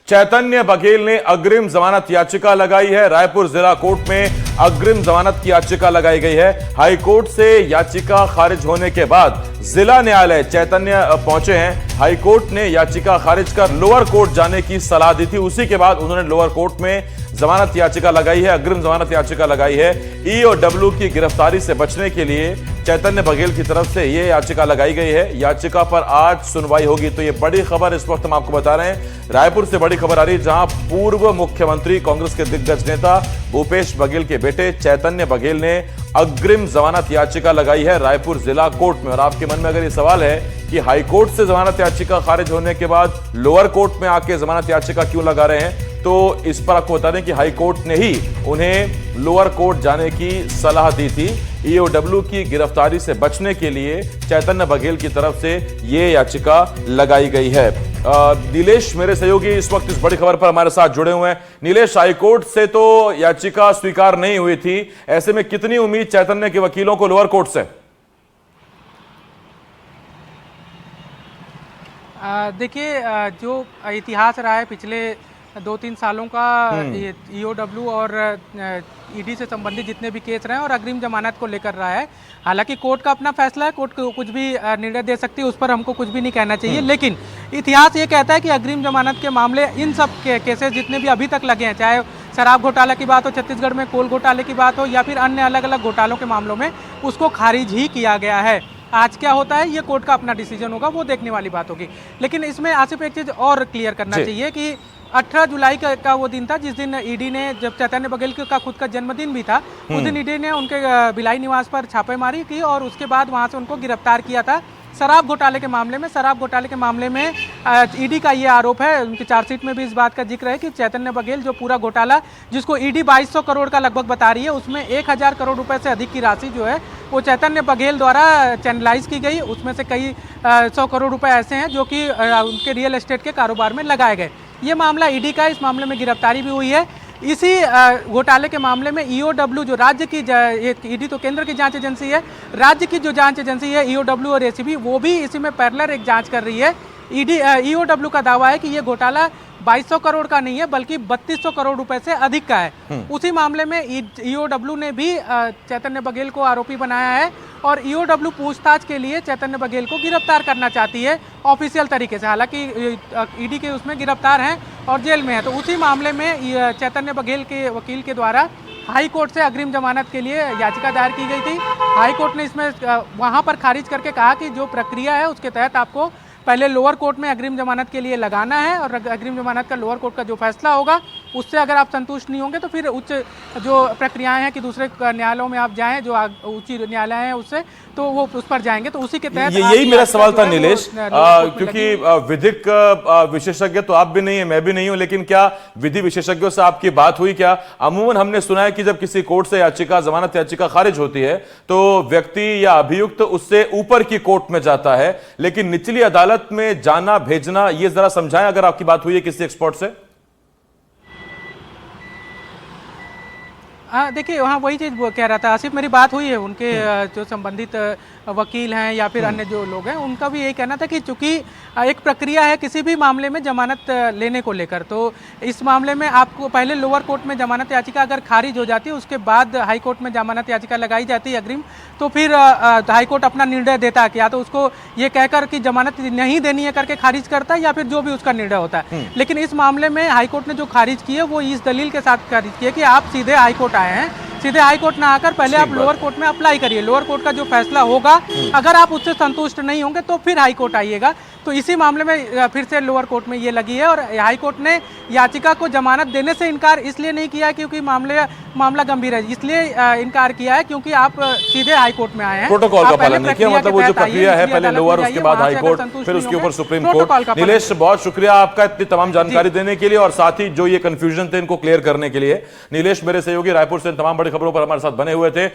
चैतन्य बघेल ने अग्रिम जमानत याचिका लगाई है। रायपुर जिला कोर्ट में अग्रिम जमानत की याचिका लगाई गई है। हाई कोर्ट से याचिका खारिज होने के बाद जिला न्यायालय चैतन्य पहुंचे हैं। हाई कोर्ट ने याचिका खारिज कर लोअर कोर्ट जाने की सलाह दी थी। उसी के बाद उन्होंने लोअर कोर्ट में जमानत याचिका लगाई है, अग्रिम जमानत याचिका लगाई है। ईओडब्ल्यू की गिरफ्तारी से बचने के लिए चैतन्य बघेल की तरफ से यह याचिका लगाई गई है। याचिका पर आज सुनवाई होगी। तो ये बड़ी खबर इस वक्त हम आपको बता रहे हैं। रायपुर से बड़ी खबर आ रही है, जहां पूर्व मुख्यमंत्री कांग्रेस के दिग्गज नेता भूपेश बघेल के बेटे चैतन्य बघेल ने अग्रिम जमानत याचिका लगाई है रायपुर जिला कोर्ट में। और आपके मन में अगर ये सवाल है कि हाई कोर्ट से जमानत याचिका खारिज होने के बाद लोअर कोर्ट में आके जमानत याचिका क्यों लगा रहे हैं, तो इस पर आपको बता दें कि हाई कोर्ट ने ही उन्हें लोअर कोर्ट जाने की सलाह दी थी। ईओडब्ल्यू की गिरफ्तारी से बचने के लिए चैतन्य बघेल की तरफ से यह याचिका लगाई गई है। नीलेश मेरे सहयोगी इस वक्त इस बड़ी खबर पर हमारे साथ जुड़े हुए हैं। नीलेश, हाईकोर्ट से तो याचिका स्वीकार नहीं हुई थी, ऐसे में कितनी उम्मीद चैतन्य के वकीलों को लोअर कोर्ट से? देखिए, जो इतिहास रहा है पिछले 2-3 सालों का, ईओडब्ल्यू और ईडी से संबंधित जितने भी केस रहे हैं और अग्रिम जमानत को लेकर रहा है। हालांकि कोर्ट का अपना फैसला है, कोर्ट कुछ भी निर्णय दे सकती है, उस पर हमको कुछ भी नहीं कहना चाहिए। लेकिन इतिहास ये कहता है कि अग्रिम जमानत के मामले, इन सब केसेस जितने भी अभी तक लगे हैं, चाहे शराब घोटाला की बात हो, छत्तीसगढ़ में कोल घोटाले की बात हो, या फिर अन्य अलग अलग घोटालों के मामलों में, उसको खारिज ही किया गया है। आज क्या होता है ये कोर्ट का अपना डिसीजन होगा, वो देखने वाली बात होगी। लेकिन इसमें आसिफ एक चीज और क्लियर करना चाहिए कि 18 जुलाई का वो दिन था जिस दिन ईडी ने, जब चैतन्य बघेल का खुद का जन्मदिन भी था, उस दिन ईडी ने उनके भिलाई निवास पर छापेमारी की और उसके बाद वहां से उनको गिरफ्तार किया था शराब घोटाले के मामले में। शराब घोटाले के मामले में ईडी का ये आरोप है, उनकी चार्जशीट में भी इस बात का जिक्र है कि चैतन्य बघेल जो पूरा घोटाला, जिसको ईडी 2200 करोड़ का लगभग बता रही है, उसमें 1000 करोड़ रुपए से अधिक की राशि जो है वो चैतन्य बघेल द्वारा चैनलाइज की गई। उसमें से कई 100 करोड़ रुपए ऐसे हैं जो कि उनके रियल एस्टेट के कारोबार में लगाए गए। ये मामला ईडी का, इस मामले में गिरफ्तारी भी हुई है। इसी घोटाले के मामले में ईओडब्ल्यू, जो राज्य की, ईडी तो केंद्र की जांच एजेंसी है, राज्य की जो जांच एजेंसी है ईओडब्ल्यू और एसीबी, वो भी इसी में पैरेलल एक जांच कर रही है। ईओडब्ल्यू का दावा है कि ये घोटाला 2200 करोड़ का नहीं है बल्कि 3200 करोड़ रुपए से अधिक का है। उसी मामले में ईओडब्ल्यू ने भी चैतन्य बघेल को आरोपी बनाया है और ईओडब्ल्यू पूछताछ के लिए चैतन्य बघेल को गिरफ्तार करना चाहती है ऑफिशियल तरीके से। हालांकि ईडी के उसमें गिरफ्तार हैं और जेल में है। तो उसी मामले में चैतन्य बघेल के वकील के द्वारा हाई कोर्ट से अग्रिम जमानत के लिए याचिका दायर की गई थी। हाई कोर्ट ने इसमें वहां पर खारिज करके कहा कि जो प्रक्रिया है उसके तहत आपको पहले लोअर कोर्ट में अग्रिम जमानत के लिए लगाना है और अग्रिम जमानत का लोअर कोर्ट का जो फैसला होगा उससे अगर आप संतुष्ट नहीं होंगे तो फिर उच्च जो प्रक्रियाएं हैं कि दूसरे न्यायालयों में आप जाएं, जो उच्च न्यायालय है उससे, तो वो उस पर जाएंगे। तो उसी के तहत यही मेरा सवाल था नीलेश, क्योंकि विधिक विशेषज्ञ तो आप भी नहीं है, मैं भी नहीं हूं, लेकिन क्या विधि विशेषज्ञों से आपकी बात हुई क्या? अमूमन हमने सुना है कि जब किसी कोर्ट से याचिका, जमानत याचिका खारिज होती है तो व्यक्ति या अभियुक्त उससे ऊपर की कोर्ट में जाता है, लेकिन निचली अदालत में जाना भेजना, ये जरा समझाएं अगर आपकी बात हुई है किसी एक्सपर्ट से। देखिए, वहाँ वही चीज़ वो कह रहा था आसिफ, मेरी बात हुई है उनके जो संबंधित वकील हैं या फिर अन्य जो लोग हैं, उनका भी यही कहना था कि चूंकि एक प्रक्रिया है किसी भी मामले में जमानत लेने को लेकर, तो इस मामले में आपको पहले लोअर कोर्ट में जमानत याचिका अगर खारिज हो जाती है, उसके बाद हाई कोर्ट में जमानत याचिका लगाई जाती है अग्रिम, तो फिर हाई कोर्ट अपना निर्णय देता है कि या तो उसको ये कहकर कि जमानत नहीं देनी है करके खारिज करता है या फिर जो भी उसका निर्णय होता है। लेकिन इस मामले में हाई कोर्ट ने जो खारिज की है वो इस दलील के साथ खारिज की है कि आप सीधे हाई कोर्ट आए हैं, सीधे हाई कोर्ट ना आकर पहले आप लोअर कोर्ट में अप्लाई करिए, लोअर कोर्ट का जो फैसला होगा अगर आप उससे संतुष्ट नहीं होंगे तो फिर हाई कोर्ट आइएगा। तो इसी मामले में फिर से लोअर कोर्ट में ये लगी है और हाई कोर्ट ने याचिका को जमानत देने से इनकार इसलिए नहीं किया क्योंकि मामला गंभीर है, इसलिए इनकार किया है क्योंकि आप सीधे हाई कोर्ट में आए हैं, प्रोटोकॉल का पालन नहीं किया। मतलब वो जो प्रक्रिया है, पहले लोअर, उसके बाद हाई कोर्ट, फिर उसके ऊपर सुप्रीम कोर्ट। नीलेश, बहुत शुक्रिया आपका इतनी तमाम जानकारी देने के लिए और साथ ही जो ये कंफ्यूजन थे इनको क्लियर करने के लिए। नीलेश मेरे सहयोगी रायपुर से तमाम बड़ी खबरों पर हमारे साथ बने हुए थे।